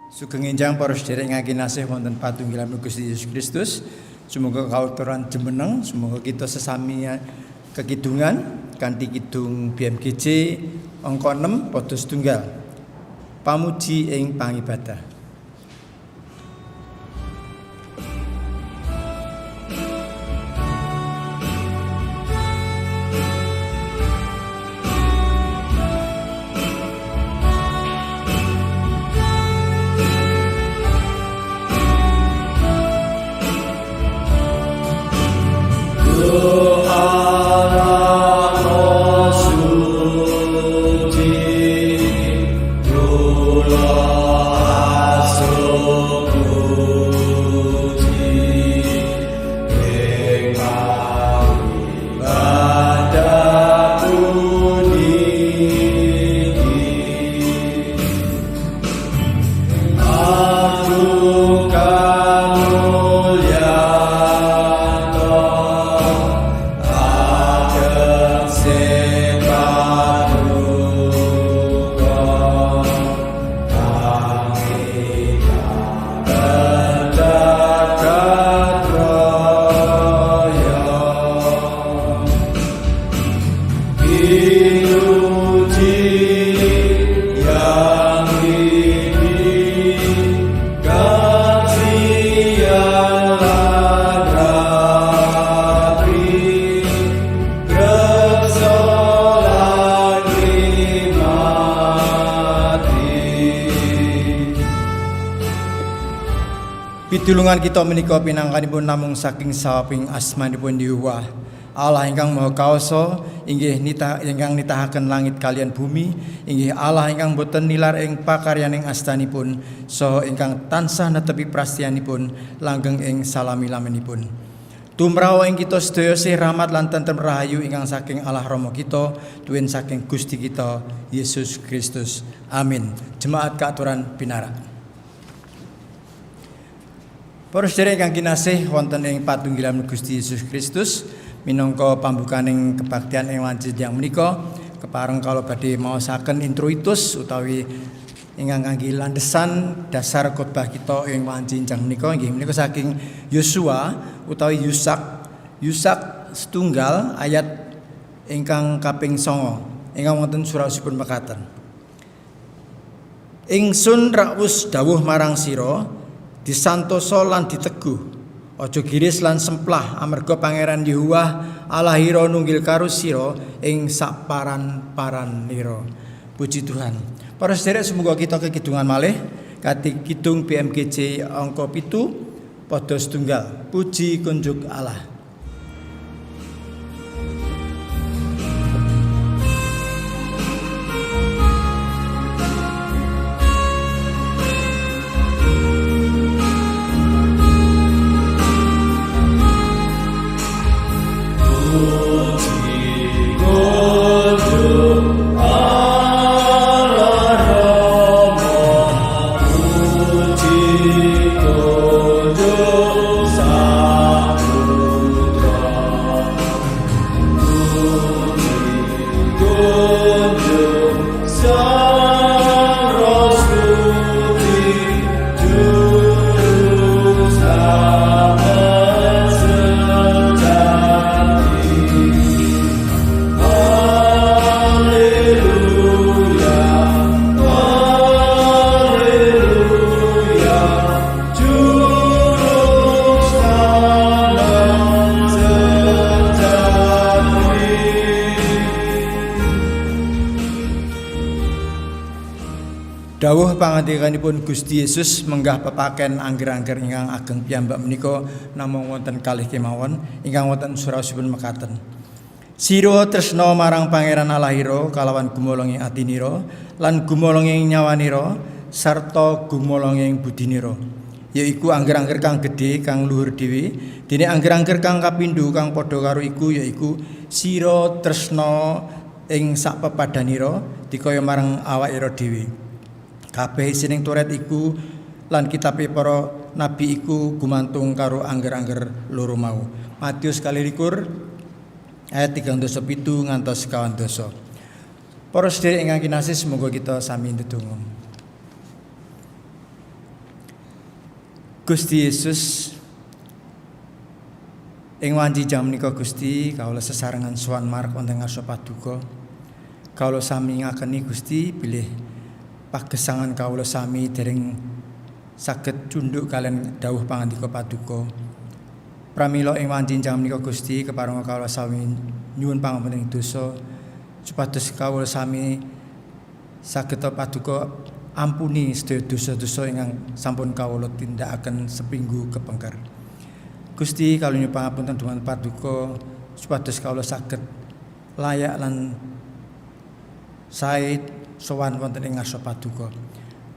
Sugeng enjang para sedherek ingkang kinasih wonten patunggilan Gusti Yesus Kristus. Semoga kawuturan jumeneng, semoga kita sesami kekidungan kanthi kidung BMGJ angka 6 padha setunggal. Pamuji ing pangibadah. Pitulungan kita menika pinangkanipun namung saking sawaping asmanipun Yahwa Allah ingkang Maha Kaoso, inggih ingkang nitahaken langit kalian bumi, inggih Allah ingkang boten nilar ing pakaryaning astanipun, saha ingkang tansah netepi prastiyanipun langgeng ing salami-laminipun. Tumrawa ing kita sedaya sih rahmat lan tentrem rahayu ingkang saking Allah Rama kita, duwin saking Gusti kita Yesus Kristus. Amin. Jemaat kaaturan pinarak. Para sedherek ingkang kinasih wonten ing patunggilan Gusti Yesus Kristus, minangka pambukaning kebaktian ing wanci tiyang menika kepareng kala badhe maosaken introitus utawi ingkang kangge landhesan dasar khotbah kita ing wanci tiyang menika inggih menika saking Yosua utawi Yusak setunggal ayat ingkang kaping 9 ingkang wonten surasipun mekaten. Ingsun rawus dawuh marang sira disantosa lan diteguh, aja giris lan semplah amarga Pangeran Yahwa Allahira nunggil karo sira ing saparan-paranira. Puji Tuhan. Para sedherek semoga kita kekidungan malih kati kidung BMGJ angka 7 padha setunggal. Puji kunjuk Allah. Dawuh pangandikanipun Gusti Yesus menggah pepaken angger-angger ingkang ageng piyambak menika namung wonten kalih kemawon ingkang wonten surasipun mekaten. Sira tresna marang Pangeran Allahira kalawan gumolonging atinira lan gumolonging nyawanira sarta gumolonging budinira. Yaiku angger-angger kang gedhe kang luhur dhewe, dene angger-angger kang kapindho kang padha karo iku yaiku sira tresna ing sak pepadanira dikaya marang awakira dhewe. Kabeh isining Toret iku lan kitabe para nabi iku gumantung karo angger-angger loro mau. Matius 21 ayat 37 ngantos 50. Para sedherek ingkang kinasih, semoga kita sami ndedonga. Gusti Yesus ing wanci jam menika Gusti kawula sesarengan sowan marang wonten ngarsa paduka. Kawula sami ngakeni Gusti bilih pagesangan kawula sami dereng saged cunduk kalian dawuh pangandika paduka. Pramila ing wanci jam menika Gusti keparenga kawula sami nyuwun pangapunten dosa supados kawula sami saged paduka ampuni sedaya dosa-dosa ingkang sampun kawula tindakaken sepinggu kepengker. Gusti kawula nyuwun pangapunten dhumateng paduka supados kawula saged layak lan sae sowan wonten ing ngarsa paduka.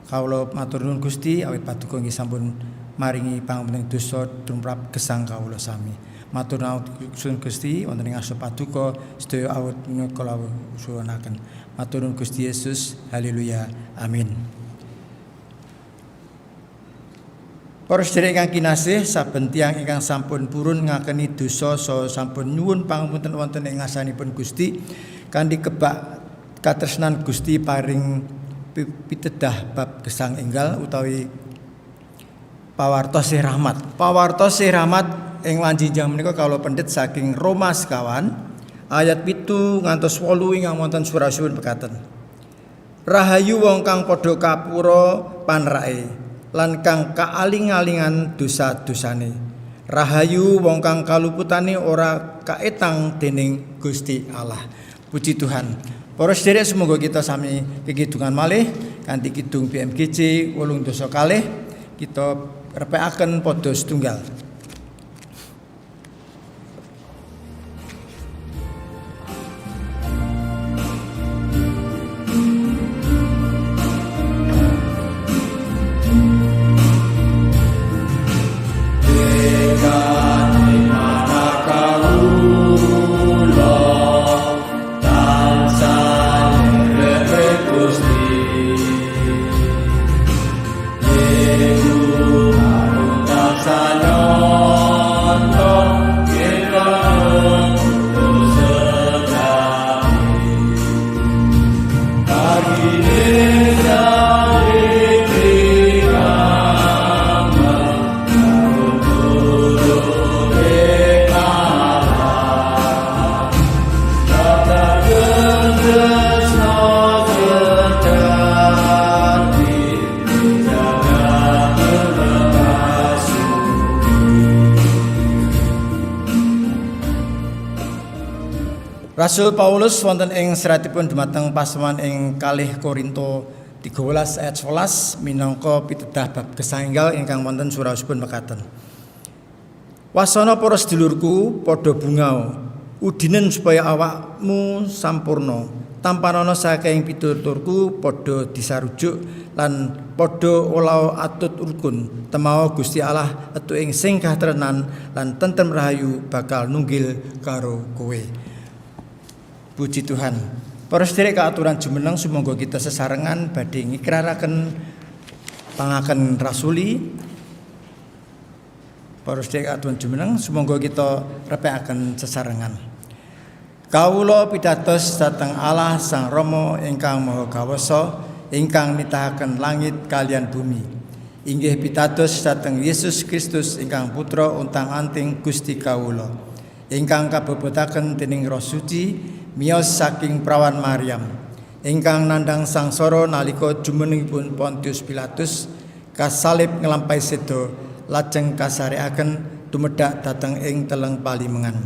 Kawula matur nuwun Gusti awit paduka nggih sampun maringi pangapunten dosa tumrap gesang kawula sami. Matur nuwun Gusti wonten ing ngarsa paduka sedaya awit kula suwunaken. Matur nuwun Gusti Yesus. Haleluya. Amin. Para sedherek ingkang kinasih, saben tiyang ingkang sampun purun ngakeni dosa saha sampun nyuwun pangapunten wonten ing ngarsanipun Gusti kanthi kebak katresnan Gusti paring pitedah bab gesang enggal utawi pawartos rahmat. Pawartos rahmat ing wanjinjang menika kawula pendhet saking Roma sekawan ayat 7 ngantos 8 ingkang wonten surasipun mekaten. Rahayu wong kang padha kapura panrake lan kang kaaling-alingan dosa-dosane. Rahayu wong kang kaluputane ora kaetang dening Gusti Allah. Puji Tuhan. Para sedherek semoga kita sami kekidungan malih kanthi kidung BMGC 8 kita repekaken padha setunggal. Rasul Paulus wonten ing seratipun dhumateng pasaman ing kalih Korinto 13 ayat 11 minangka pitedah bab gesang enggal ingkang wonten surasipun mekaten. Wasana para sedulurku padha bungao udinen supaya awakmu sampurna tampanana saking pituturku padha disarujuk lan padha olah atut rukun temao Gusti Allah etu ing sing katrenan lan tentrem rahayu bakal nunggil karo kowe. Puji Tuhan. Para sedherek kaaturan jumeneng sumangga kita sesarengan badhe ngikraraken pangaken rasuli. Para sedherek kaaturan jumeneng sumangga kita repekaken sesarengan. Kawula pitados dhateng Allah Sang Rama ingkang Maha Kawasa ingkang nitahaken langit kaliyan bumi. Inggih pitados dhateng Yesus Kristus ingkang putra untang-anting Gusti kawula ingkang kabebetaken dening Roh Suci miyos saking prawan Maryam ingkang nandhang sangsara nalika jumenengipun Pontius Pilatus kasalib nglampahi seda lajeng kasarekaken tumedhak dhateng ing teleng palimengan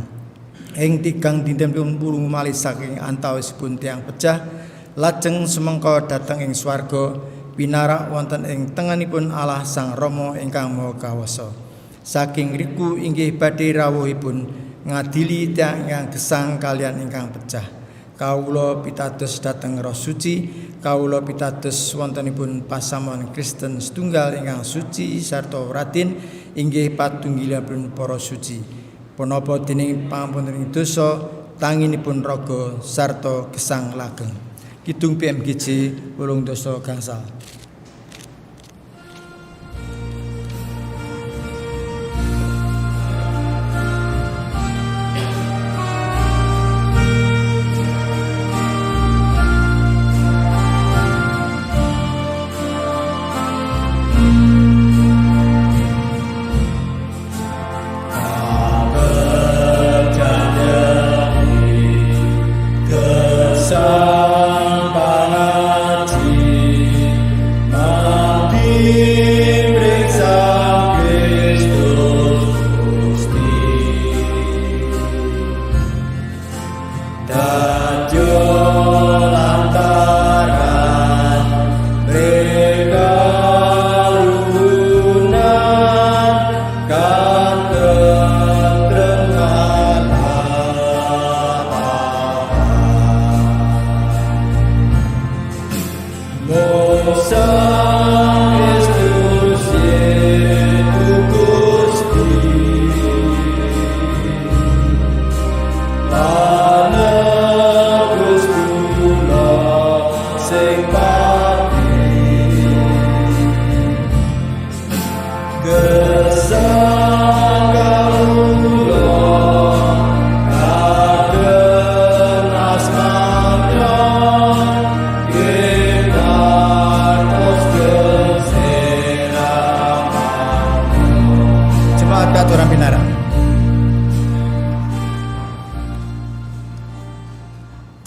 ing tigang dinten pulung malih saking antawisipun tiyang pecah lajeng sumengka dhateng ing swarga pinarak wonten ing tengenipun Allah Sang Rama ingkang Maha Kawasa. Saking riku inggih badhe rawuhipun ngadili tiyang ingkang gesang kalian ingkang pecah. Kawula pitados dhateng Roh Suci, kawula pitados wontenipun pasamuan Kristen setunggal ingkang suci sarta radin inggih patunggilipun para suci. Punapa dening pangampunan dosa tanginipun raga sarta gesang lageng. Kidung PMGC 8 gangsal.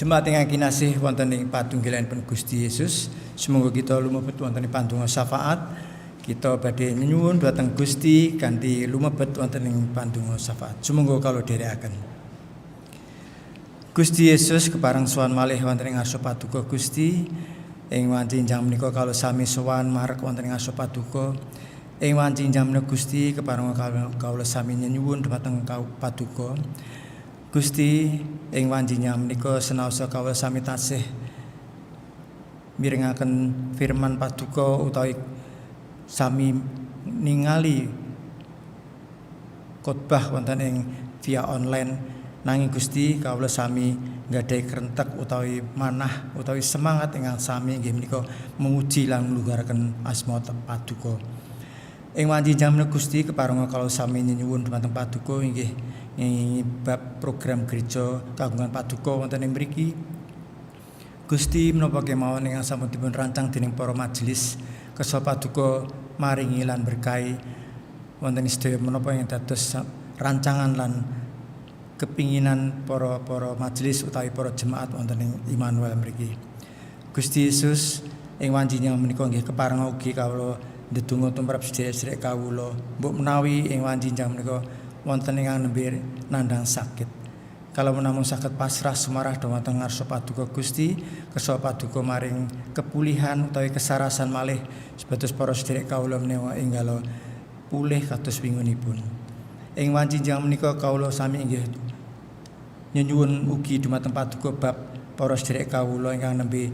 Jemaat ingkang kinasih wonten ing patunggilanipun Gusti Yesus, semoga kita lumebet wonten ing pandonga syafaat. Kita badhe nyuwun dhateng Gusti kanthi lumebet wonten ing pandonga syafaat. Sumangga kawula dherekaken. Gusti Yesus kepareng sowan malih wonten ing ngarsa paduka Gusti. Ing wanci jam menika kawula sami sowan marek wonten ing ngarsa paduka. Ing wanci jam menika Gusti kepareng kawula sami nyuwun dhumateng paduka. Gusti ing wanjinya menika senaosa kawula sami tasih mirengaken firman paduka utawi sami ningali khotbah wonten ing via online, nanging Gusti kawula sami nggadahi krentek utawi manah utawi semangat ingkang sami inggih menika memuji lan ngluhuraken asma paduka. Ing wanci jam menika Gusti keparenga kawula sami nyuwun dhumateng paduka inggih bab program gereja kagungan paduka wonten ing mriki. Gusti menapa kemawon ingkang sampun dipun rancang dening para majelis kersa paduka maringi lan berkahi wonten sedaya menapa ing dados rancangan lan kepinginan para majelis utawi para jemaat wonten ing Immanuel mriki. Gusti Yesus ing wanjinya menika nggih keparenga ugi kawula ndedonga tumrap sedherek kawula mbok menawi ing wanci jam menika wonten ingkang nembe nandhang sakit. Kalau namung saged pasrah sumarah dhumateng ngarsa paduka Gusti, kersa paduka maring kepulihan utawi kesarasan malih sebatus para sedherek kawula menawa enggala pulih kados wingunipun. Ing wanci jam menika kawula sami inggih nyuwun ugi dhumateng paduka bab para sedherek kawula ingkang nembe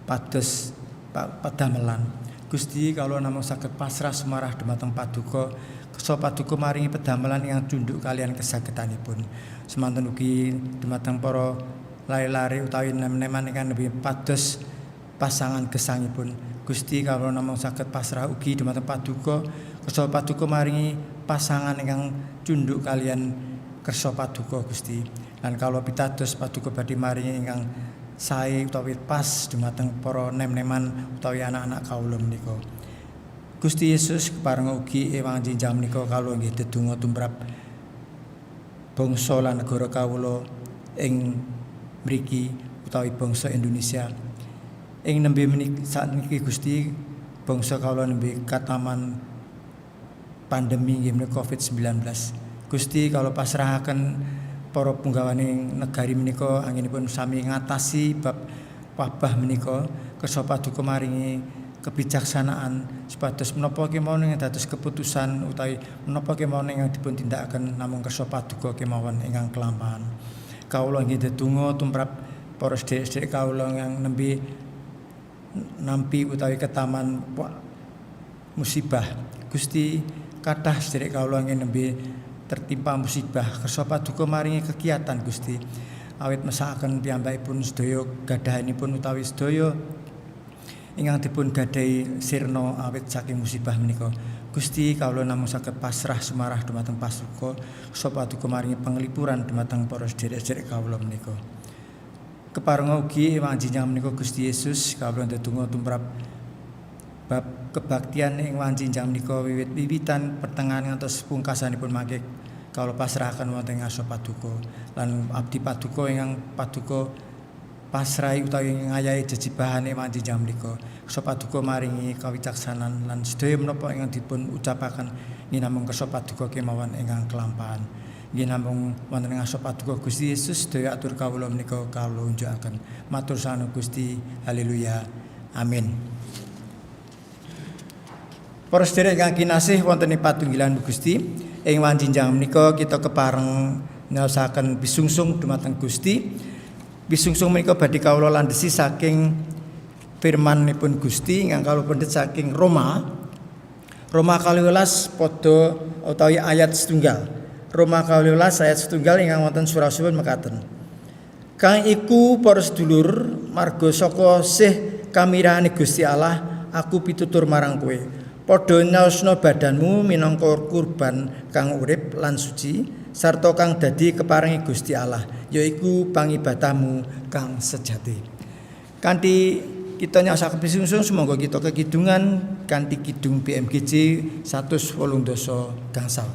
pados padamelan. Gusti kawula namung saged pasrah sumarah dhumateng paduka. Kersa paduka maringi pedamelan ingkang tunduk kalian kesagetanipun. Semanten ugi dhumateng para lare-lare utawi nem-neman ingkang nembe pados pasangan gesangipun. Gusti kawula namung saged pasrah ugi dhumateng paduka. Kersa paduka maringi pasangan ingkang tunduk kalian kersa paduka Gusti. Lan kawula pitados paduka badhe maringi ingkang sae utawi pas dhumateng para nem-neman utawi anak-anak kawula menika. Gusti Yesus keparenga ugi ing wanci jam menika kawula nggih dedonga tumrap bangsa lan negara kawula ing mriki utawi bangsa Indonesia. Ing nembe sakniki Gusti bangsa kawula nembe kataman pandemi nggih menika Covid-19. Gusti kawula pasrahaken para punggawaning negari menika anggenipun sami ngatasi bab wabah menika, kersa paduka maringi kebijaksanaan supados menapa kemawon ingkang dados keputusan utawi menapa kemawon ingkang dipun tindakaken namung kersa paduka kemawon ingkang kelampahan. Kawula nggih ndedonga tumrap para sedherek kawula ingkang nembe nampi utawi ketaman musibah. Gusti kathah sedherek kawula ingkang nembe tertimpa musibah, kersa paduka maringi kegiatan Gusti. Awit mesakaken piyambakipun sedaya gadahanipun utawi sedaya ingkang dipun gadahi sirna awit saking musibah menika. Gusti kawula namung saged pasrah sumarah dhumateng paduka, sapa paduka maringi panglipuran dhumateng para sedherek kawula menika. Keparenga ugi wanci jam menika Gusti Yesus kawula ndedonga tumrap bab kebaktian ing wanci jam menika wiwit-wiwitan pertengahan ngantos pungkasanipun mangke kawula pasrahaken wonten ing ngarsa paduka lan abdi paduka ingkang paduka pasrahi utawi ngayahi jejibahane wanci jam menika. Kersa paduka maringi kawicaksanan lan sedaya menapa ingkang dipun ucapaken nggih namung kersa paduka kemawon ingkang kelampahan. Nggih namung wonten ing ngarsa paduka Gusti Yesus sedaya atur kawula menika kawula unjukaken. Matur sanes Gusti. Haleluya. Amin. Para sedherek ingkang kinasih wonten ing patunggilan Gusti, ing wanci jam menika kita kepareng nyaosaken bisungsung dhumateng Gusti. Bisungsung menika badhe kawula landhesi saking firmanipun Gusti ingkang kawula pendhet saking Roma 12 padha utawi ayat setunggal. Roma 12 ayat setunggal ingkang wonten surasipun mekaten. Kang iku para sedulur marga saka sih kamirahane Gusti Allah aku pitutur marang kowe. Padha nyaosna badanmu minangka kurban kang urip lan suci sarta kang dadi keparengi Gusti Allah yaiku pangibadahmu kang sejati. Kanthi kita nyaosaken pisungsung semoga kita kekidungan kanthi kidung BMGJ 108 gangsal.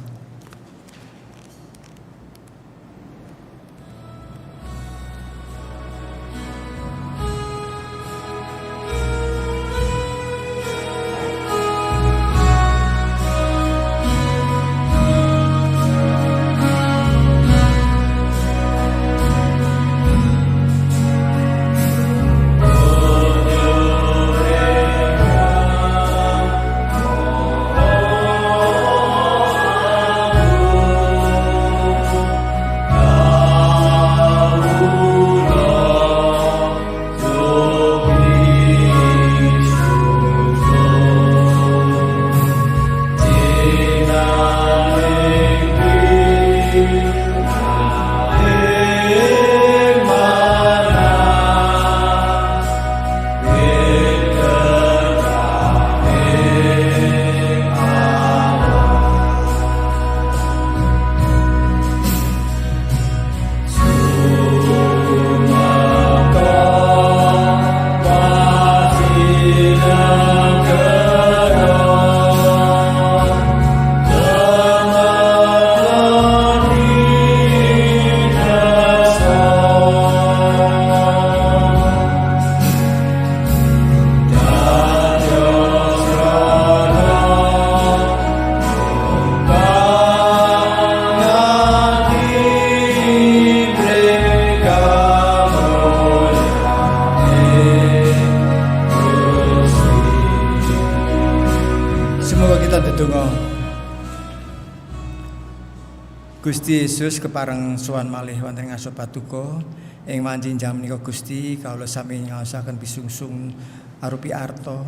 Gusti Yesus kepareng sowan malih wonten ngaso paduka ing manjing-jam menika Gusti kawula sami ngaosaken pisungsung arupi arta.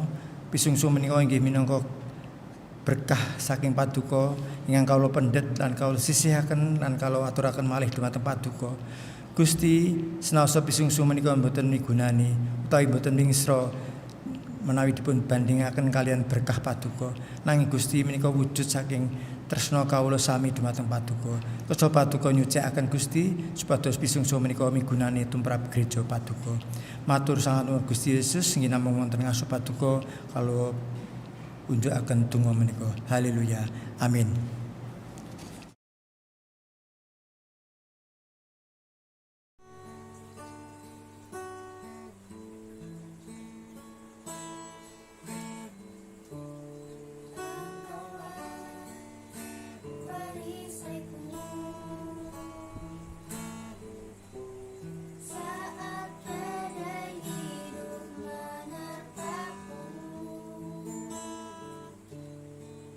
Pisungsung menika inggih minangka berkah saking paduka ingkang kawula pendhet lan kawula sisihaken lan kawula aturaken malih dhumateng paduka. Gusti senaosa pisungsung menika mboten migunani utawi mboten mingsra menawi dipun bandingaken kalian berkah paduka nanging Gusti menika wujud saking tresna kawula sami dhumateng paduka. Kersa paduka nyucikaken Gusti supados pisungsung menika migunani tumrap gereja paduka. Matur sangat nuwun Gusti Yesus inggih namung wonten ngaso paduka kawula unjukaken donga menika. Haleluya. Amin.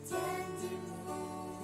Janjimu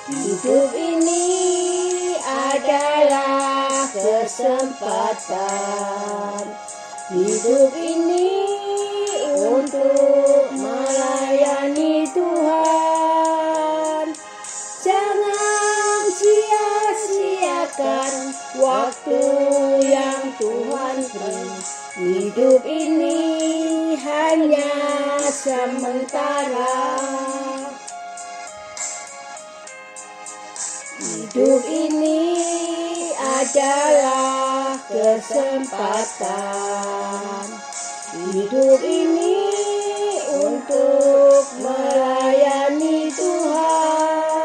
Hidup ini adalah kesempatan. Hidup ini untuk melayani Tuhan. Jangan sia-siakan waktu yang Tuhan beri. Hidup ini hanya sementara. Hidup ini adalah kesempatan. Hidup ini untuk melayani Tuhan.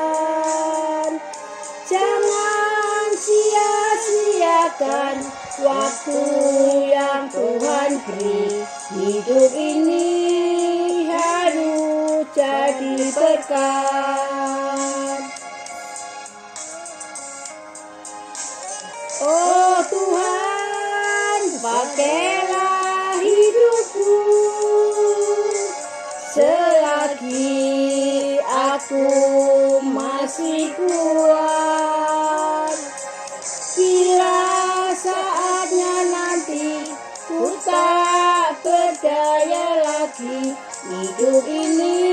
Jangan sia-siakan waktu yang Tuhan beri. Hidup ini harus jadi berkat. Oh Tuhan, pakailah hidupku selagi aku masih kuat. Bila saatnya nanti ku tak berdaya lagi, hidup ini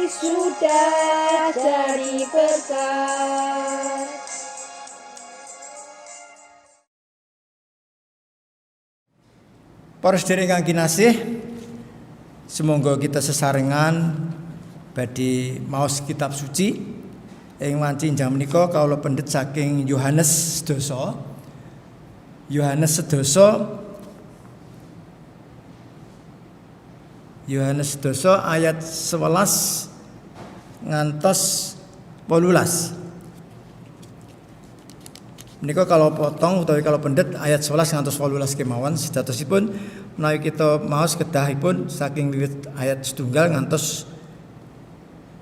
sudah jadi berkat. Para sedherek ingkang kinasih, semoga kita sesarengan badhe maos kitab suci ing wanci jam menika kawula pendhet saking Yohanes sedasa. Yohanes sedasa ayat 11 ngantos 18. Menika kalau potong utawi kalau pendhet ayat 11 ngantos 18 kemawon sedhatosipun menawi kita maos kedahipun saking wiwit ayat setunggal ngantos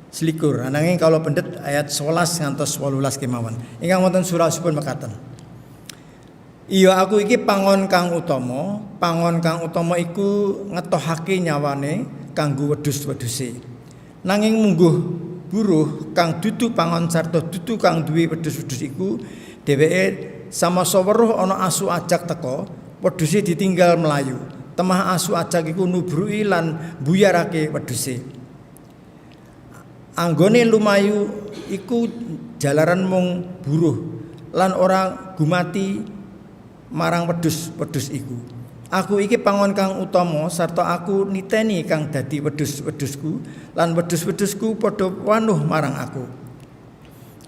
selikur. Ananging kalau pendhet ayat 11 ngantos 18 kemawon. Ingkang wonten surasipun mekaten. Iya aku iki pangon kang utama iku ngetohake nyawane kanggo wedhus-wedhuse. Nanging mungguh buruh kang dudu pangon sarta dudu kang duwe wedhus-wedhus iku dheweke samasa weruh ana asu ajak teka, wedhuse ditinggal melayu. Temah asu ajak iku nubruki lan buyarake wedhuse. Anggone lumayu iku jalaran mung buruh lan ora gumati marang wedhus-wedhus iku. Aku iki pangon kang utama sarta aku niteni kang dadi wedhus-wedhusku lan wedhus-wedhusku padha wanuh marang aku.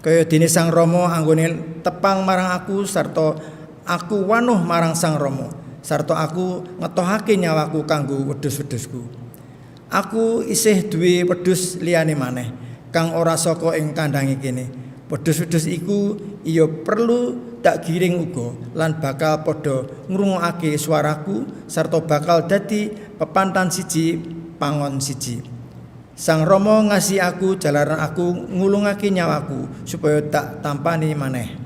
Kaya dene Sang Rama anggone tepang marang aku sarta aku wanuh marang Sang Rama sarta aku ngetohake nyawaku kanggo wedhus-wedhusku. Aku isih duwe wedhus liyane maneh kang ora saka ing kandhange kene. Wedhus-wedhus iku iya perlu tak giring uga lan bakal padha ngrungokake swaraku sarta bakal dadi pepantan siji pangon siji. Sang Rama ngasihi aku jalaran aku ngulungake nyawaku supaya tak tampani maneh.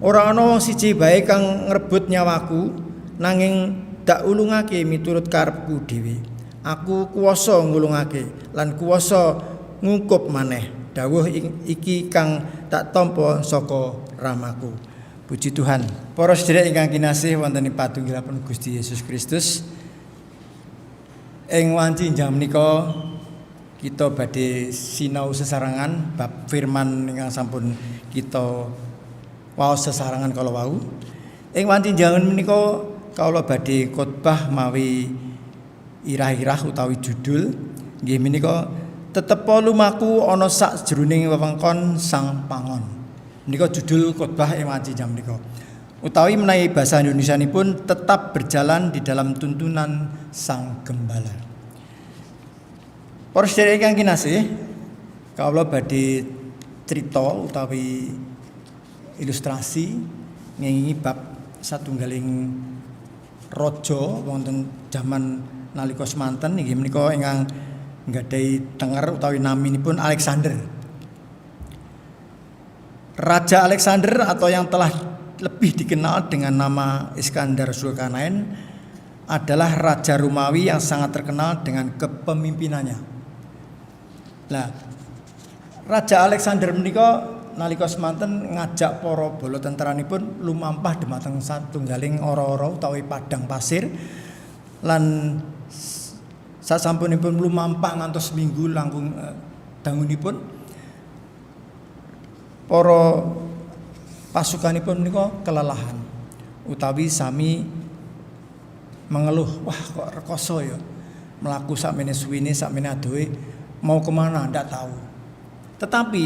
Ora ana wong siji bae kang ngrebut nyawaku nanging tak ulungake miturut karepku dhewe. Aku kuwasa ngulungake lan kuwasa ngukup maneh. Dawuh iki kang tak tampa saka ramaku. Puji Tuhan. Para sedherek ingkang kinasih wonten ing patunggilipun Gusti Yesus Kristus. Ing wanci jam menika kita badhe sinau sesarengan bab firman ingkang sampun kita waos sesarengan kala wau. Ing wanci jam menika kawula badhe khotbah mawi irah-irah utawi judul nggih menika tetepa lumaku ana sak jroning wewengkon Sang Pangon. Menika judul khotbah ing wanci jam menika. Utawi menawi basa Indonesianipun tetap berjalan di dalam tuntunan Sang Gembala. Para sedherek ingkang kinasih, kawula badhe crita utawi ilustrasi ngengingi bab satunggaling raja wonten jaman nalika semanten inggih menika ingkang nggadhahi tenger utawi naminipun Alexander. Raja Alexander atau yang telah lebih dikenal dengan nama Iskandar Zulkarnain adalah raja Romawi yang sangat terkenal dengan kepemimpinannya. Nah, Raja Alexander menika nalika semanten ngajak para bala tenteranipun lumampah dhumateng satunggaling ora-ora utawi padang pasir lan sasampunipun lumampah ngantos minggu langkung dangunipun para pasukanipun menika kelelahan utawi sami mengeluh, wah kok rekoso ya melaku sakmene suwine sakmene adohe mau kemana ndak tahu. Tetapi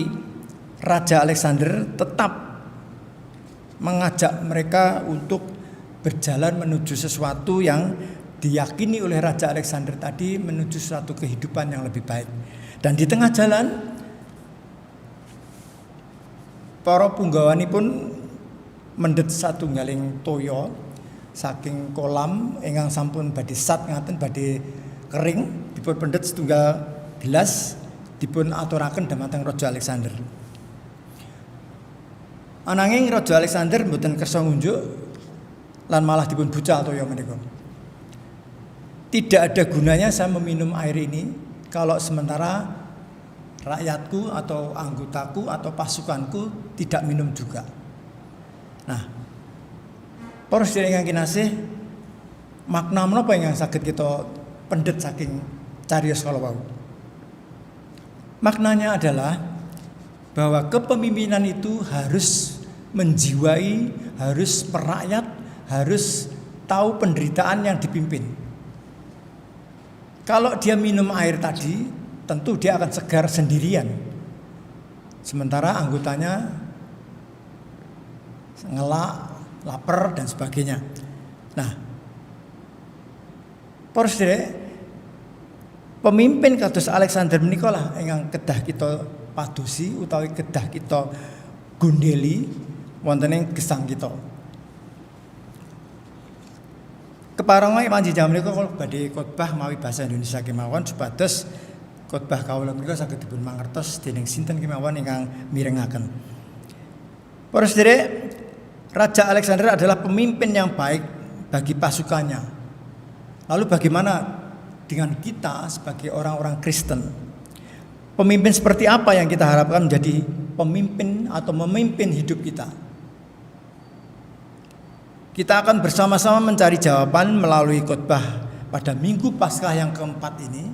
Raja Alexander tetap mengajak mereka untuk berjalan menuju sesuatu yang diyakini oleh Raja Alexander tadi, menuju suatu kehidupan yang lebih baik. Dan di tengah jalan para punggawanipun mendhet satunggaling toya saking kolam ingkang sampun badhe sat ngaten badhe kering, dipun pendhet setunggal gelas dipun aturaken dhumateng Raja Alexander. Ananging Raja Alexander mboten kersa ngunjuk lan malah dipun bucal toya menika. Tidak ada gunanya saya meminum air ini kalau sementara rakyatku atau anggotaku atau pasukanku tidak minum juga. Nah, para sedherek ingkang kinasih, makna menapa ingkang saged kita pendhet saking cariyos kala wau? Maknanya adalah bahwa kepemimpinan itu harus menjiwai, harus merakyat, harus tahu penderitaan yang dipimpin. Kalau dia minum air tadi, tentu dia akan segar sendirian. Sementara anggotanya ngelak, lapar dan sebagainya. Nah, para sedherek, pemimpin kados Alexander menika lah ingkang kedah kita padosi utawi kedah kita gundeli wonten ing gesang kita. Keparenga panjenengan menika kula badhe khotbah mawi basa Indonesia kemawon supados khotbah kawula menika saged dipun mangertos dening sinten kemawon ingkang mirengaken. Para sedherek, Raja Alexander adalah pemimpin yang baik bagi pasukannya. Lalu bagaimana dengan kita sebagai orang-orang Kristen? Pemimpin seperti apa yang kita harapkan menjadi pemimpin atau memimpin hidup kita? Kita akan bersama-sama mencari jawaban melalui khotbah pada Minggu Paskah yang keempat ini.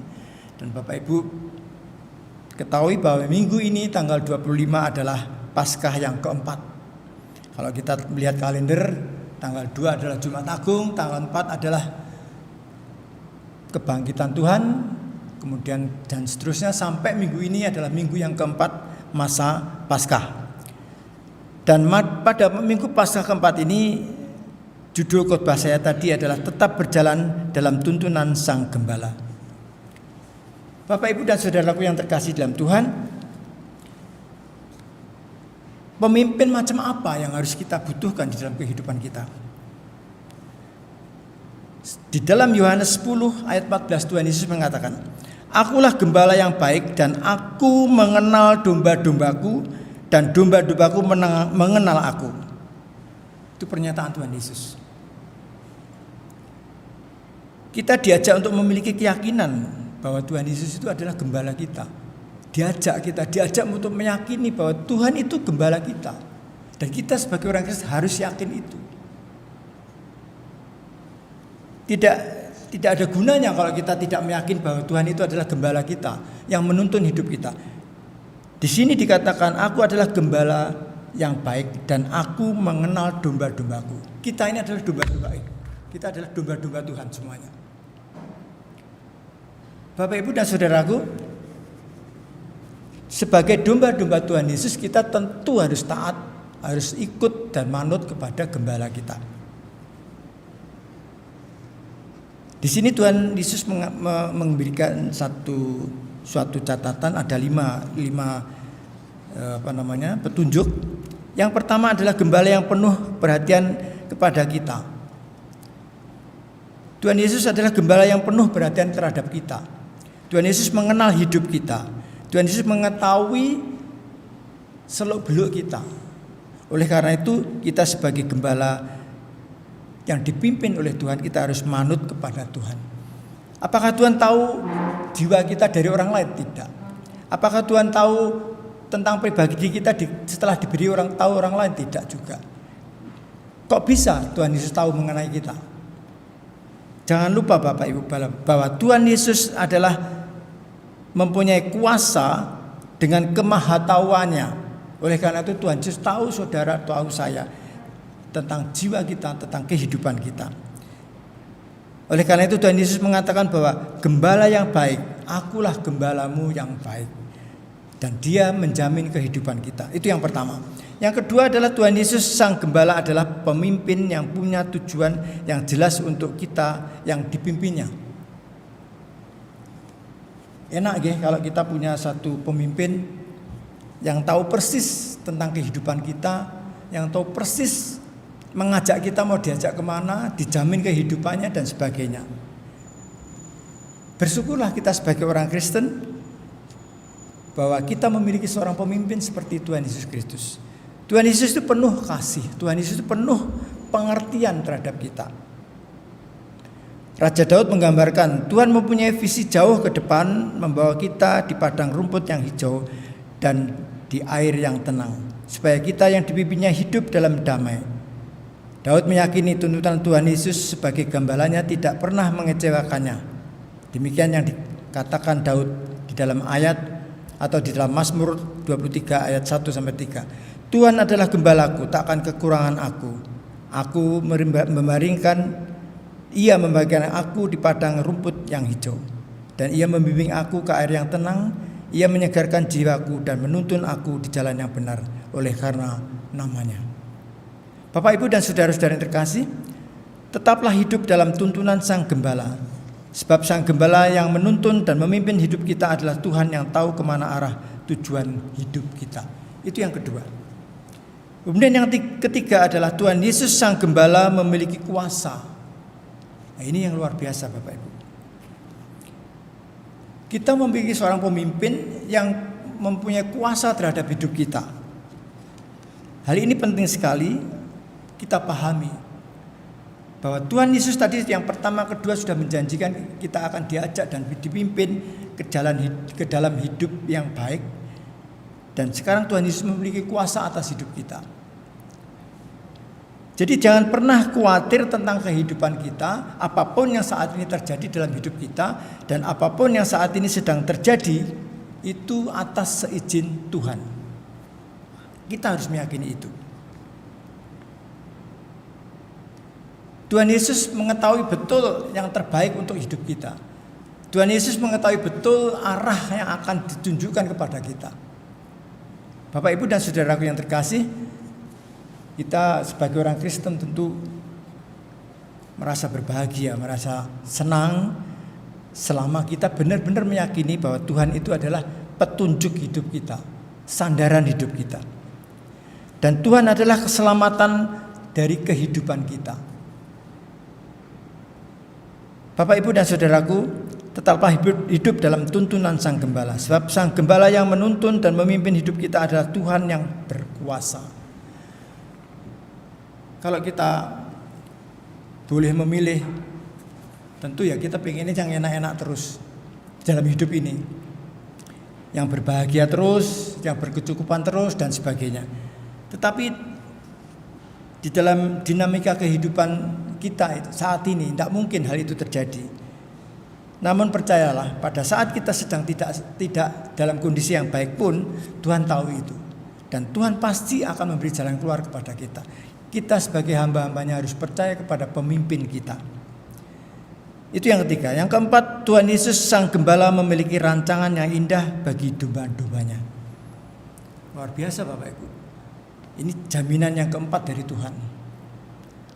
Dan Bapak Ibu ketahui bahwa minggu ini tanggal 25 adalah Paskah yang keempat. Kalau kita melihat kalender, tanggal 2 adalah Jumat Agung, tanggal 4 adalah kebangkitan Tuhan, kemudian dan seterusnya sampai minggu ini adalah minggu yang keempat masa Paskah. Dan pada minggu Paskah keempat ini judul khotbah saya tadi adalah tetap berjalan dalam tuntunan Sang Gembala. Bapak Ibu dan saudaraku yang terkasih dalam Tuhan, pemimpin macam apa yang harus kita butuhkan di dalam kehidupan kita? Di dalam Yohanes 10 ayat 14 Tuhan Yesus mengatakan, "Akulah gembala yang baik dan aku mengenal domba-dombaku dan domba-dombaku mengenal aku." Itu pernyataan Tuhan Yesus. Kita diajak untuk memiliki keyakinan bahwa Tuhan Yesus itu adalah gembala kita. Diajak untuk meyakini bahwa Tuhan itu gembala kita. Dan kita sebagai orang Kristen harus yakin itu. Tidak ada gunanya kalau kita tidak meyakini bahwa Tuhan itu adalah gembala kita yang menuntun hidup kita. Di sini dikatakan, "Aku adalah gembala yang baik dan aku mengenal domba-dombaku." Kita ini adalah domba-domba. Kita adalah domba-domba Tuhan semuanya. Bapak Ibu dan saudaraku, sebagai domba-domba Tuhan Yesus, kita tentu harus taat, harus ikut dan manut kepada gembala kita. Di sini Tuhan Yesus memberikan suatu catatan, ada lima petunjuk. Yang pertama adalah gembala yang penuh perhatian kepada kita. Tuhan Yesus adalah gembala yang penuh perhatian terhadap kita. Tuhan Yesus mengenal hidup kita. Tuhan Yesus mengetahui seluk-beluk kita. Oleh karena itu, kita sebagai gembala yang dipimpin oleh Tuhan, kita harus manut kepada Tuhan. Apakah Tuhan tahu jiwa kita dari orang lain? Tidak. Apakah Tuhan tahu tentang pribadi kita setelah diberi tahu orang lain, tidak juga. Kok bisa Tuhan Yesus tahu mengenai kita? Jangan lupa Bapak Ibu bahwa Tuhan Yesus adalah mempunyai kuasa dengan kemahatauannya. Oleh karena itu Tuhan Yesus tahu saudara, tahu saya tentang jiwa kita, tentang kehidupan kita. Oleh karena itu Tuhan Yesus mengatakan bahwa gembala yang baik, akulah gembalamu yang baik. Dan dia menjamin kehidupan kita. Itu yang pertama. Yang kedua adalah Tuhan Yesus sang gembala adalah pemimpin yang punya tujuan yang jelas untuk kita yang dipimpinnya. Enak kalau kita punya satu pemimpin yang tahu persis tentang kehidupan kita, yang tahu persis mengajak kita mau diajak kemana, dijamin kehidupannya dan sebagainya. Bersyukurlah kita sebagai orang Kristen bahwa kita memiliki seorang pemimpin seperti Tuhan Yesus Kristus. Tuhan Yesus itu penuh kasih, Tuhan Yesus itu penuh pengertian terhadap kita. Raja Daud menggambarkan Tuhan mempunyai visi jauh ke depan, membawa kita di padang rumput yang hijau dan di air yang tenang, supaya kita yang dipimpinnya hidup dalam damai. Daud meyakini tuntutan Tuhan Yesus sebagai gembalanya tidak pernah mengecewakannya. Demikian yang dikatakan Daud di dalam ayat atau di dalam Mazmur 23 ayat 1-3. Tuhan adalah gembalaku, tak akan kekurangan aku. Aku membaringkan, ia membagikan aku di padang rumput yang hijau. Dan ia membimbing aku ke air yang tenang. Ia menyegarkan jiwaku dan menuntun aku di jalan yang benar oleh karena namanya. Bapak, Ibu dan saudara-saudara yang terkasih, tetaplah hidup dalam tuntunan Sang Gembala. Sebab Sang Gembala yang menuntun dan memimpin hidup kita adalah Tuhan yang tahu kemana arah tujuan hidup kita. Itu yang kedua. Kemudian yang ketiga adalah Tuhan Yesus Sang Gembala memiliki kuasa. Nah, ini yang luar biasa Bapak Ibu. Kita memiliki seorang pemimpin yang mempunyai kuasa terhadap hidup kita. Hal ini penting sekali kita pahami. Bahwa Tuhan Yesus tadi yang pertama, kedua sudah menjanjikan kita akan diajak dan dipimpin ke dalam hidup yang baik. Dan sekarang Tuhan Yesus memiliki kuasa atas hidup kita. Jadi jangan pernah khawatir tentang kehidupan kita, apapun yang saat ini terjadi dalam hidup kita, dan apapun yang saat ini sedang terjadi, itu atas seizin Tuhan. Kita harus meyakini itu. Tuhan Yesus mengetahui betul yang terbaik untuk hidup kita. Tuhan Yesus mengetahui betul arah yang akan ditunjukkan kepada kita. Bapak, Ibu dan saudaraku yang terkasih, kita sebagai orang Kristen tentu merasa berbahagia, merasa senang selama kita benar-benar meyakini bahwa Tuhan itu adalah petunjuk hidup kita, sandaran hidup kita. Dan Tuhan adalah keselamatan dari kehidupan kita. Bapak, Ibu dan saudaraku, tetaplah hidup dalam tuntunan Sang Gembala. Sebab Sang Gembala yang menuntun dan memimpin hidup kita adalah Tuhan yang berkuasa. Kalau kita boleh memilih, tentu ya kita pengennya yang enak-enak terus dalam hidup ini. Yang berbahagia terus, yang berkecukupan terus dan sebagainya. Tetapi di dalam dinamika kehidupan kita itu saat ini tidak mungkin hal itu terjadi. Namun percayalah, pada saat kita sedang tidak dalam kondisi yang baik pun, Tuhan tahu itu. Dan Tuhan pasti akan memberi jalan keluar kepada kita. Kita sebagai hamba-hambanya harus percaya kepada pemimpin kita. Itu yang ketiga. Yang keempat, Tuhan Yesus Sang Gembala memiliki rancangan yang indah bagi domba-dombanya. Luar biasa Bapak Ibu. Ini jaminan yang keempat dari Tuhan.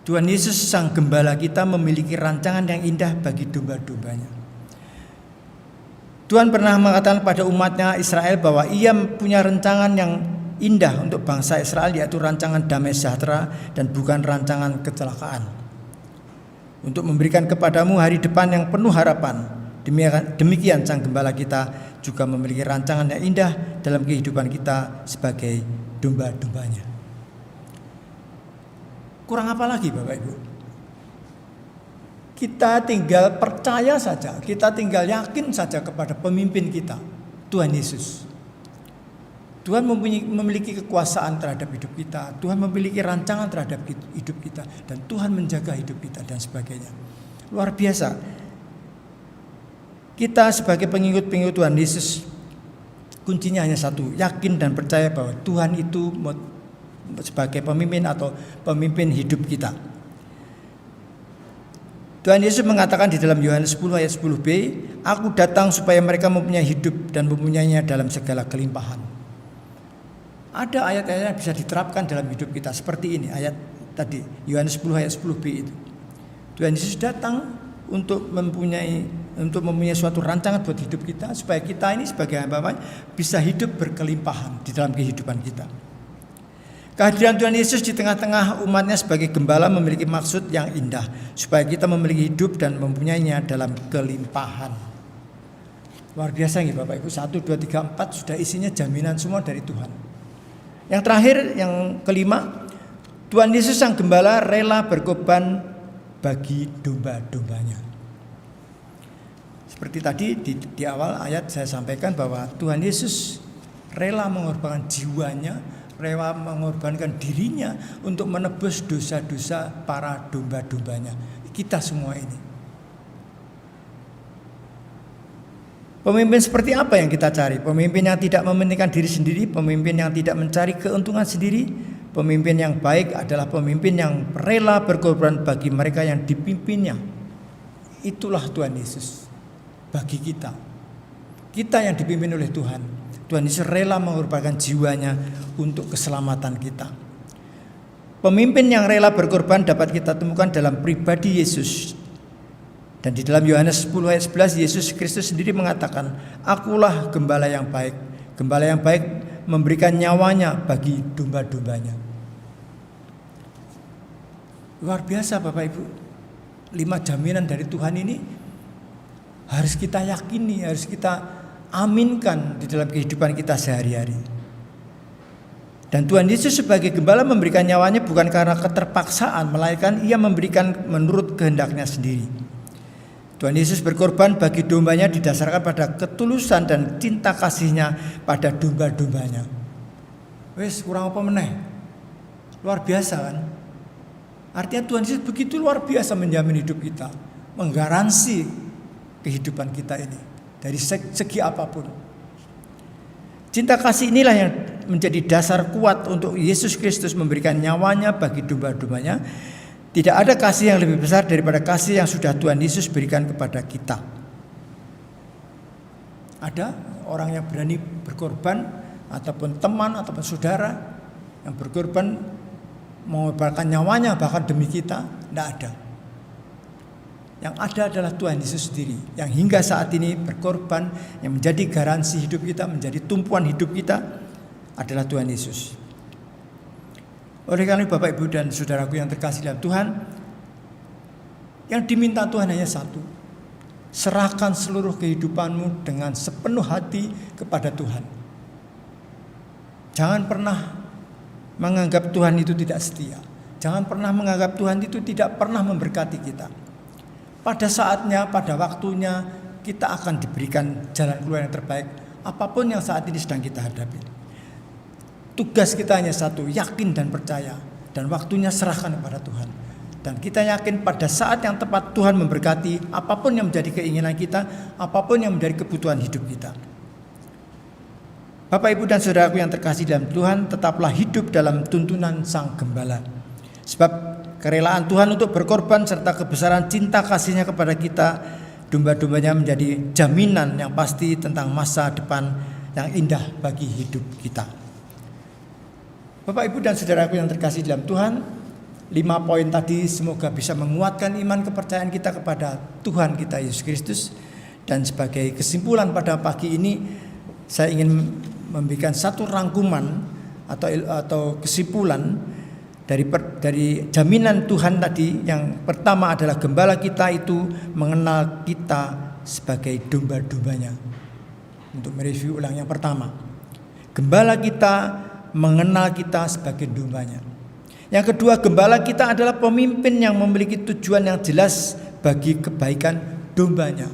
Tuhan Yesus Sang Gembala kita memiliki rancangan yang indah bagi domba-dombanya. Tuhan pernah mengatakan pada umatnya Israel bahwa ia punya rancangan yang indah untuk bangsa Israel, yaitu rancangan damai sejahtera dan bukan rancangan kecelakaan. Untuk memberikan kepadamu hari depan yang penuh harapan. Demikian Sang Gembala kita juga memiliki rancangan yang indah dalam kehidupan kita sebagai domba-dombanya. Kurang apa lagi Bapak Ibu? Kita tinggal percaya saja, kita tinggal yakin saja kepada pemimpin kita, Tuhan Yesus. Tuhan memiliki kekuasaan terhadap hidup kita. Tuhan memiliki rancangan terhadap hidup kita. Dan Tuhan menjaga hidup kita dan sebagainya. Luar biasa. Kita sebagai pengikut-pengikut Tuhan Yesus, kuncinya hanya satu. Yakin dan percaya bahwa Tuhan itu sebagai pemimpin atau pemimpin hidup kita. Tuhan Yesus mengatakan di dalam Yohanes 10 ayat 10b, "Aku datang supaya mereka mempunyai hidup dan mempunyainya dalam segala kelimpahan." Ada ayat-ayat yang bisa diterapkan dalam hidup kita seperti ini, ayat tadi Yohanes 10 ayat 10b itu. Tuhan Yesus datang untuk mempunyai suatu rancangan buat hidup kita, supaya kita ini sebagai hamba-hamba bisa hidup berkelimpahan di dalam kehidupan kita. Kehadiran Tuhan Yesus di tengah-tengah umatnya sebagai gembala memiliki maksud yang indah, supaya kita memiliki hidup dan mempunyainya dalam kelimpahan. Luar biasa nih Bapak Ibu, 1, 2, 3, 4 sudah isinya jaminan semua dari Tuhan. Yang terakhir, yang kelima, Tuhan Yesus sang gembala rela berkorban bagi domba-dombanya. Seperti tadi di awal ayat saya sampaikan bahwa Tuhan Yesus rela mengorbankan jiwanya, rela mengorbankan dirinya untuk menebus dosa-dosa para domba-dombanya. Kita semua ini. Pemimpin seperti apa yang kita cari? Pemimpin yang tidak mementingkan diri sendiri, pemimpin yang tidak mencari keuntungan sendiri. Pemimpin yang baik adalah pemimpin yang rela berkorban bagi mereka yang dipimpinnya. Itulah Tuhan Yesus bagi kita. Kita yang dipimpin oleh Tuhan. Tuhan Yesus rela mengorbankan jiwanya untuk keselamatan kita. Pemimpin yang rela berkorban dapat kita temukan dalam pribadi Yesus. Dan di dalam Yohanes 10 ayat 11 Yesus Kristus sendiri mengatakan, "Akulah gembala yang baik. Gembala yang baik memberikan nyawanya bagi domba-dombanya." Luar biasa Bapak Ibu. 5 jaminan dari Tuhan ini harus kita yakini, harus kita aminkan di dalam kehidupan kita sehari-hari. Dan Tuhan Yesus sebagai gembala memberikan nyawanya bukan karena keterpaksaan, melainkan ia memberikan menurut kehendaknya sendiri. Tuhan Yesus berkorban bagi dombanya didasarkan pada ketulusan dan cinta kasihnya pada domba-dombanya. Wes kurang apa meneh? Luar biasa kan? Artinya Tuhan Yesus begitu luar biasa menjamin hidup kita, menggaransi kehidupan kita ini dari segi apapun. Cinta kasih inilah yang menjadi dasar kuat untuk Yesus Kristus memberikan nyawanya bagi domba-dombanya. Tidak ada kasih yang lebih besar daripada kasih yang sudah Tuhan Yesus berikan kepada kita. Ada orang yang berani berkorban, ataupun teman, ataupun saudara yang berkorban mengorbankan nyawanya bahkan demi kita, tidak ada. Yang ada adalah Tuhan Yesus sendiri, yang hingga saat ini berkorban, yang menjadi garansi hidup kita, menjadi tumpuan hidup kita adalah Tuhan Yesus. Oleh karena Bapak Ibu dan saudaraku yang terkasih dalam Tuhan, yang diminta Tuhan hanya satu: serahkan seluruh kehidupanmu dengan sepenuh hati kepada Tuhan. Jangan pernah menganggap Tuhan itu tidak setia. Jangan pernah menganggap Tuhan itu tidak pernah memberkati kita. Pada saatnya, pada waktunya, kita akan diberikan jalan keluar yang terbaik apapun yang saat ini sedang kita hadapi. Tugas kita hanya satu, yakin dan percaya, dan waktunya serahkan kepada Tuhan. Dan kita yakin pada saat yang tepat Tuhan memberkati apapun yang menjadi keinginan kita, apapun yang menjadi kebutuhan hidup kita. Bapak Ibu dan saudaraku yang terkasih dalam Tuhan, tetaplah hidup dalam tuntunan Sang Gembala. Sebab kerelaan Tuhan untuk berkorban serta kebesaran cinta kasihnya kepada kita, domba-dombanya menjadi jaminan yang pasti tentang masa depan yang indah bagi hidup kita. Bapak Ibu dan saudaraku yang terkasih dalam Tuhan, 5 poin tadi semoga bisa menguatkan iman kepercayaan kita kepada Tuhan kita Yesus Kristus. Dan sebagai kesimpulan pada pagi ini, saya ingin memberikan satu rangkuman atau kesimpulan dari jaminan Tuhan tadi. Yang pertama adalah gembala kita itu mengenal kita sebagai domba-dombanya. Untuk mereview ulang, yang pertama, gembala kita mengenal kita sebagai dombanya. Yang kedua, gembala kita adalah pemimpin yang memiliki tujuan yang jelas bagi kebaikan dombanya.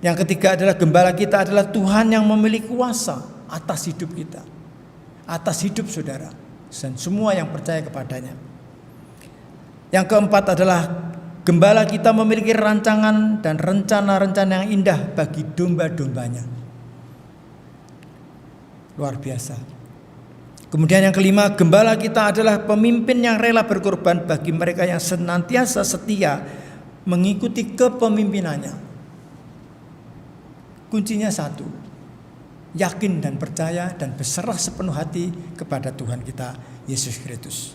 Yang ketiga adalah gembala kita adalah Tuhan yang memiliki kuasa atas hidup kita, atas hidup saudara dan semua yang percaya kepadanya. Yang keempat adalah gembala kita memiliki rancangan dan rencana-rencana yang indah bagi domba-dombanya. Luar biasa. Kemudian yang kelima, gembala kita adalah pemimpin yang rela berkorban bagi mereka yang senantiasa setia mengikuti kepemimpinannya. Kuncinya satu, yakin dan percaya dan berserah sepenuh hati kepada Tuhan kita Yesus Kristus.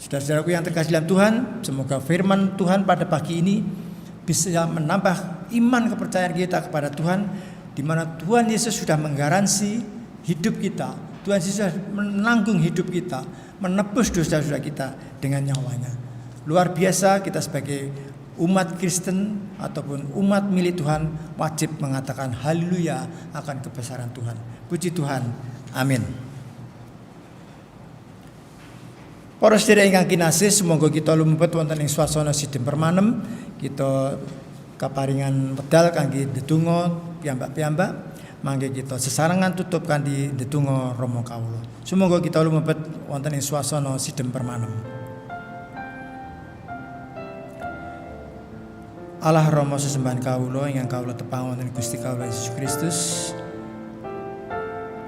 Saudara-saudaraku yang terkasih dalam Tuhan, semoga firman Tuhan pada pagi ini bisa menambah iman kepercayaan kita kepada Tuhan, di mana Tuhan Yesus sudah menggaransi hidup kita. Tuhan Yesus sudah menanggung hidup kita, menebus dosa-dosa kita dengan nyawanya. Luar biasa, kita sebagai umat Kristen ataupun umat milik Tuhan wajib mengatakan haleluya akan kebesaran Tuhan. Puji Tuhan. Amin. Para sedherek ingkang kinasih, semoga kita lumebet wonten ing swasana sidhem permanem, kita kaparingan wedal kangge ndedonga piyambak-piyambak. Mangke kita sesarengan tutup kanthi ndedonga Rama kawula. Semoga kita lumebet wonten ing swasana sidhem permanem. Allah Rama sesembahan kawula ingkang kawula tepang wonten Gusti kawula Yesus Kristus.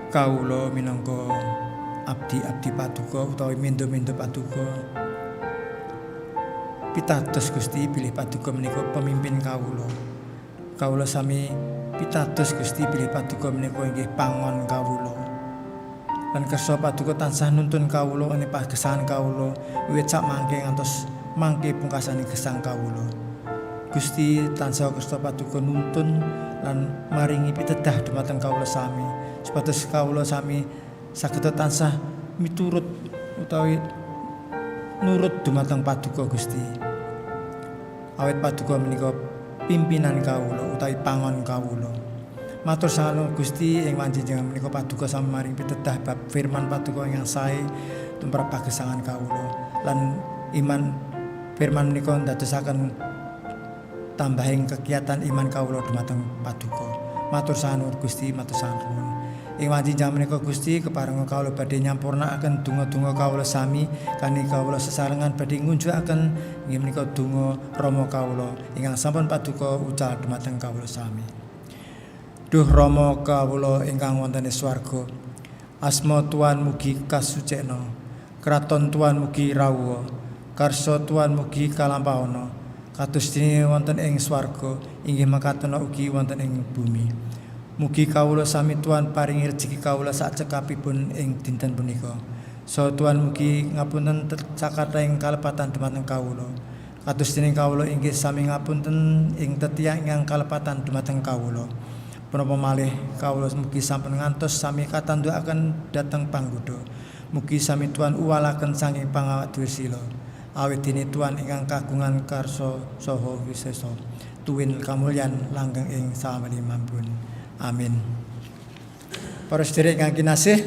Kawula minangka abdi-abdi paduka utawi mendo-mendo paduka pitados Gusti bilih paduka menika pemimpin kawula. Kawula sami pitados Gusti bilih paduka menika inggih pangon kawula. Lan kersa paduka tansah nuntun kawula ing pagesangan kawula wiwit sak mangke ngantos mangke pungkasaning gesang kawula. Gusti tansah kersa paduka nuntun lan maringi pitedah dumateng kawula sami supados kawula sami saged tansah miturut utawi nurut dumateng paduka Gusti. Awit paduka menika pimpinan kawula utawi pangon kawula. Matur saha Gusti ing panjenengan menika paduka sami maring pitedah bab firman paduka ingkang sae tumrap pagesangan kawula lan iman firman menika ndadosaken tambahing kegiatan iman kawula dumateng paduka. Matur saha Gusti, matur saha nuwun. Ing panjenengan menika Gusti keparenga kawula badhe nyampurnaken donga-donga kawula sami kanthi kawula sesarengan badhe ngunjukaken inggih menika donga Rama kawula ingkang sampun paduka ucal dumateng kawula sami. Duh Rama kawula ingkang wonten ing swarga, asma Tuhan mugi kasucikna, kraton Tuhan mugi rawuha, karsa Tuhan mugi kalampahana, kados dene wonten ing swarga inggih mekaten ugi wonten ing bumi. Mugi kawula sami Tuhan paringi rejeki kawula sak cekapipun ing dinten punika. So Tuhan mugi ngapunten cakathahing kalepatan dumateng kawula. Kados dene kawula inggih sami ngapunten ing tetiang ingkang kalepatan dumateng kawula. Punapa malih kawula mugi sampun ngantos sami katandukaken dhateng panggoda. Mugi sami Tuhan uwalaken saking pangawak dursila. Awit dene Tuhan ingkang kagungan karsa saha wisesa. Tuwin kamulyan langgeng ing sawenipun. Amin. Para sedherek ingkang kinasih,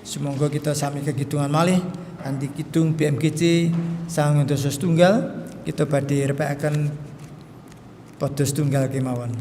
semoga kita sami kegitungan malih kanthi kidung BMGC sang dosa setunggal kita badhe repekaken padha setunggal kemawon.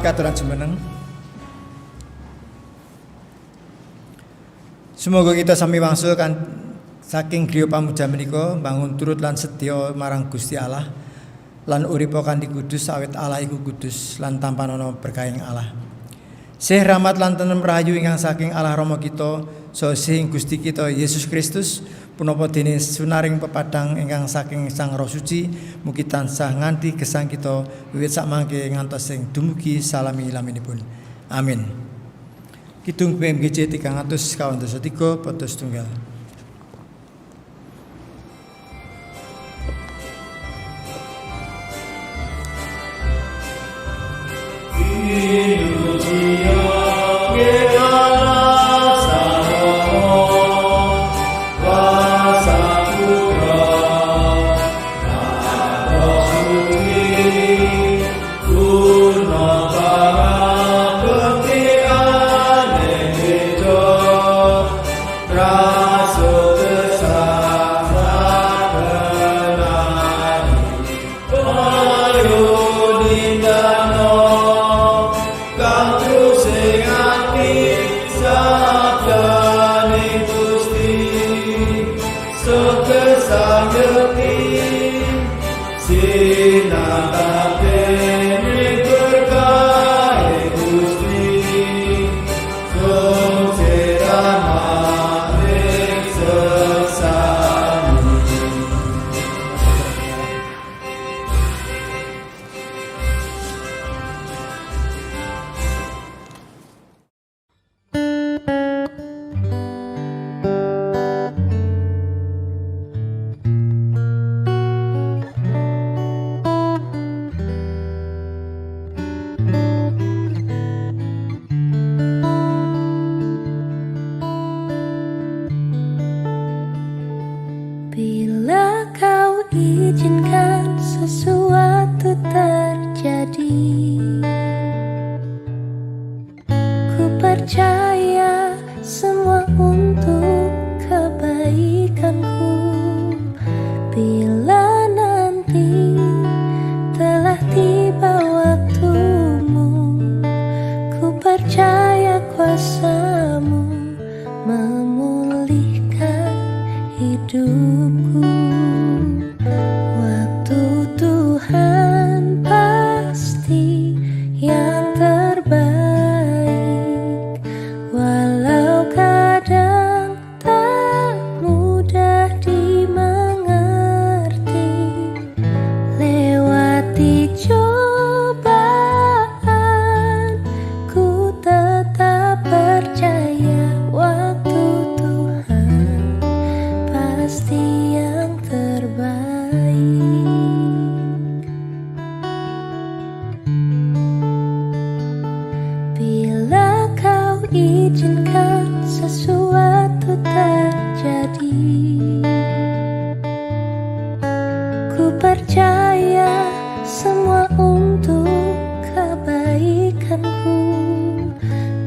katuran jumeneng. Semoga kita sami wangsul kan saking griya pamuja menika bangun turut lan setya marang Gusti Allah lan uripa kanthi kudus awit Allah iku kudus lan tanpa ana berkahing Allah. Sih rahmat lan tentrem rahayu ingkang saking Allah Rama kita saha sing Gusti kita Yesus Kristus punapa dene sunaring pepadang ingkang saking Sang Roh Suci mugi tansah nganti gesang kita wiwit sakmangke ngantos sing dumugi salami laminipun. Amin. Kidung PMGC 393 potos tunggal. Bila kau izinkan sesuatu terjadi, ku percaya semua untuk kebaikanku. Bila nanti telah tiba waktumu, ku percaya kuasamu memulihkan hidupku. Waktu Tuhan pasti yang terbaik, walau kadang tak mudah dimengerti. Lewati cobaan, ku tetap percaya waktu Tuhan pasti yang terbaik. Bila kau izinkan sesuatu terjadi, ku percaya semua untuk kebaikanku.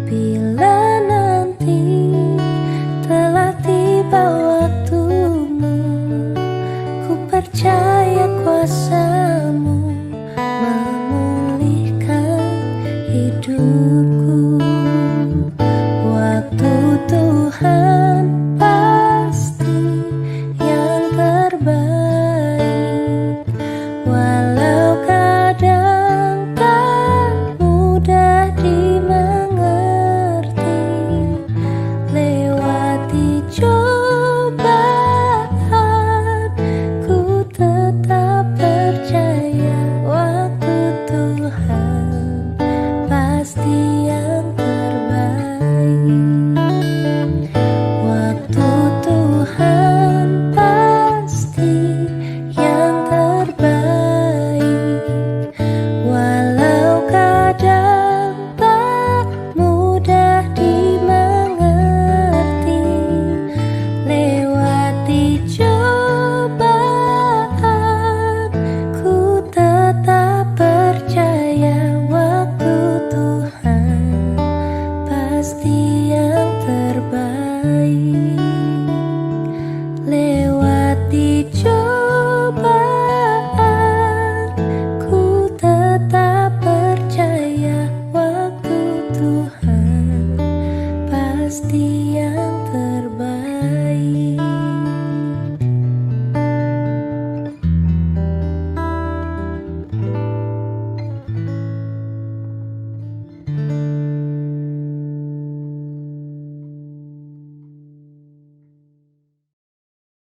Bila nanti telah tiba waktumu, ku percaya kuasamu memulihkan hidupku. Waktu Tuhan pasti yang terbaik, walau kadang tak mudah dimengerti. Lewati cobaan, ku tetap percaya waktu Tuhan pasti yang terbaik. Waktu Tuhan pasti yang terbaik, walau kadang tak mudah dimengerti. Lewati cobaan, ku tetap percaya waktu Tuhan pasti yang terbaik.